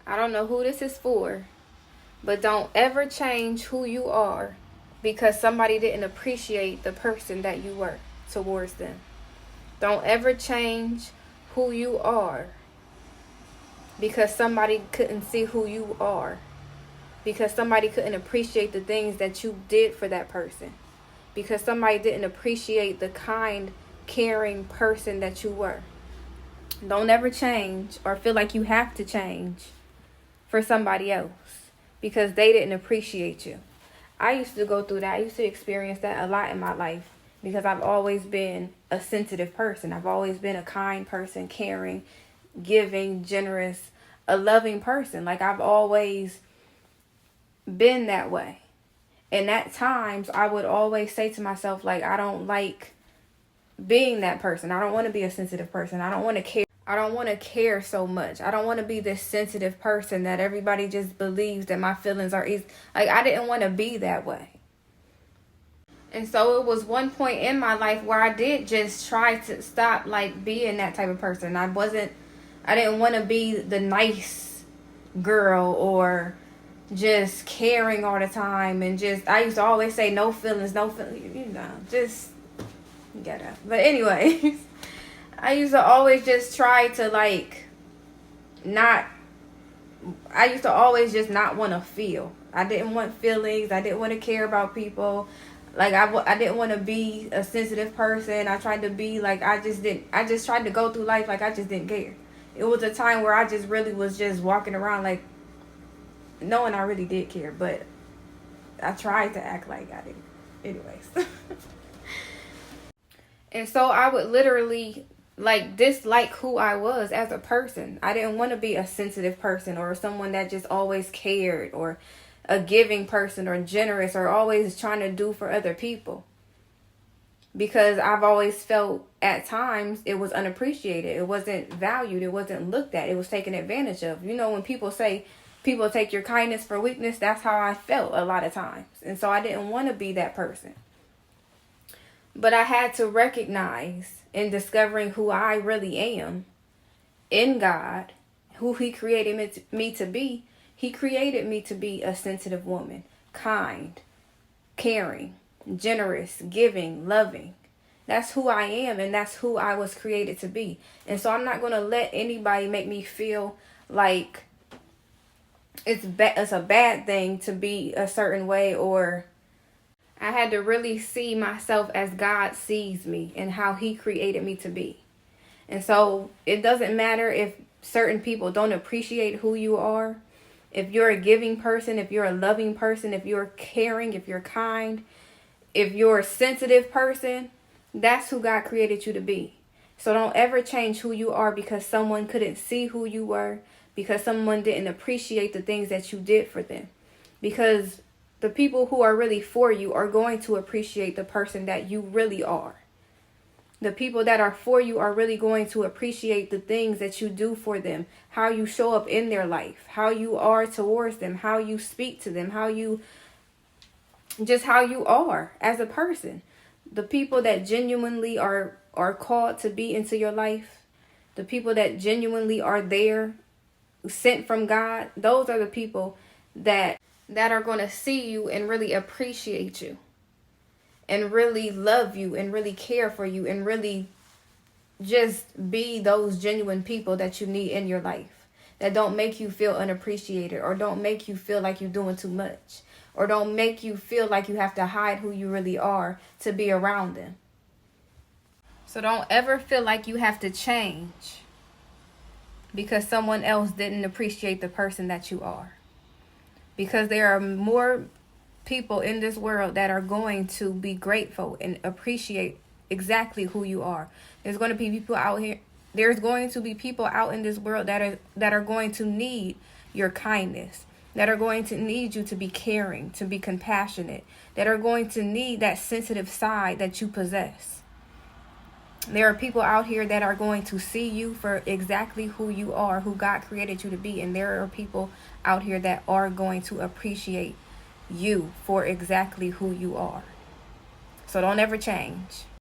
I don't know who this is for, but don't ever change who you are because somebody didn't appreciate the person that you were towards them. Don't ever change who you are because somebody couldn't see who you are. Because somebody couldn't appreciate the things that you did for that person. Because somebody didn't appreciate the kind, caring person that you were. Don't ever change or feel like you have to change for somebody else because they didn't appreciate you. I used to go through that. I used to experience that a lot in my life because I've always been a sensitive person. I've always been a kind person, caring, giving, generous, a loving person. Like I've always been that way. And at times I would always say to myself, like, I don't like being that person. I don't want to be a sensitive person. I don't want to care. I don't want to care so much. I don't want to be this sensitive person that everybody just believes that my feelings are easy. Like, I didn't want to be that way. And so it was one point in my life where I did just try to stop, like, being that type of person. I didn't want to be the nice girl or just caring all the time. And just, I used to always say no feelings, just get up. But anyways. I used to always just try to I used to always just not want to feel. I didn't want feelings. I didn't want to care about people. Like I didn't want to be a sensitive person. I tried to be like, I just tried to go through life like I just didn't care. It was a time where I just really was just walking around like knowing I really did care, but I tried to act like I didn't. Anyways. And so I would literally dislike who I was as a person. I didn't want to be a sensitive person or someone that just always cared or a giving person or generous or always trying to do for other people. Because I've always felt at times it was unappreciated. It wasn't valued. It wasn't looked at. It was taken advantage of. You know, when people say people take your kindness for weakness, that's how I felt a lot of times. And so I didn't want to be that person. But I had to recognize in discovering who I really am in God, who He created me to be. He created me to be a sensitive woman, kind, caring, generous, giving, loving. That's who I am, and that's who I was created to be. And so I'm not going to let anybody make me feel like it's a bad thing to be a certain way, or I had to really see myself as God sees me and how He created me to be. And so it doesn't matter if certain people don't appreciate who you are. If you're a giving person, if you're a loving person, if you're caring, if you're kind, if you're a sensitive person, that's who God created you to be. So don't ever change who you are because someone couldn't see who you were, because someone didn't appreciate the things that you did for them. Because the people who are really for you are going to appreciate the person that you really are. The people that are for you are really going to appreciate the things that you do for them, how you show up in their life, how you are towards them, how you speak to them, how you are as a person. The people that genuinely are called to be into your life, the people that genuinely are there, sent from God, those are the people that are going to see you and really appreciate you and really love you and really care for you and really just be those genuine people that you need in your life, that don't make you feel unappreciated or don't make you feel like you're doing too much or don't make you feel like you have to hide who you really are to be around them. So don't ever feel like you have to change because someone else didn't appreciate the person that you are. Because there are more people in this world that are going to be grateful and appreciate exactly who you are. There's going to be people out here. There's going to be people out in this world that are going to need your kindness, that are going to need you to be caring, to be compassionate, that are going to need that sensitive side that you possess. There are people out here that are going to see you for exactly who you are, who God created you to be. And there are people out here that are going to appreciate you for exactly who you are. So don't ever change.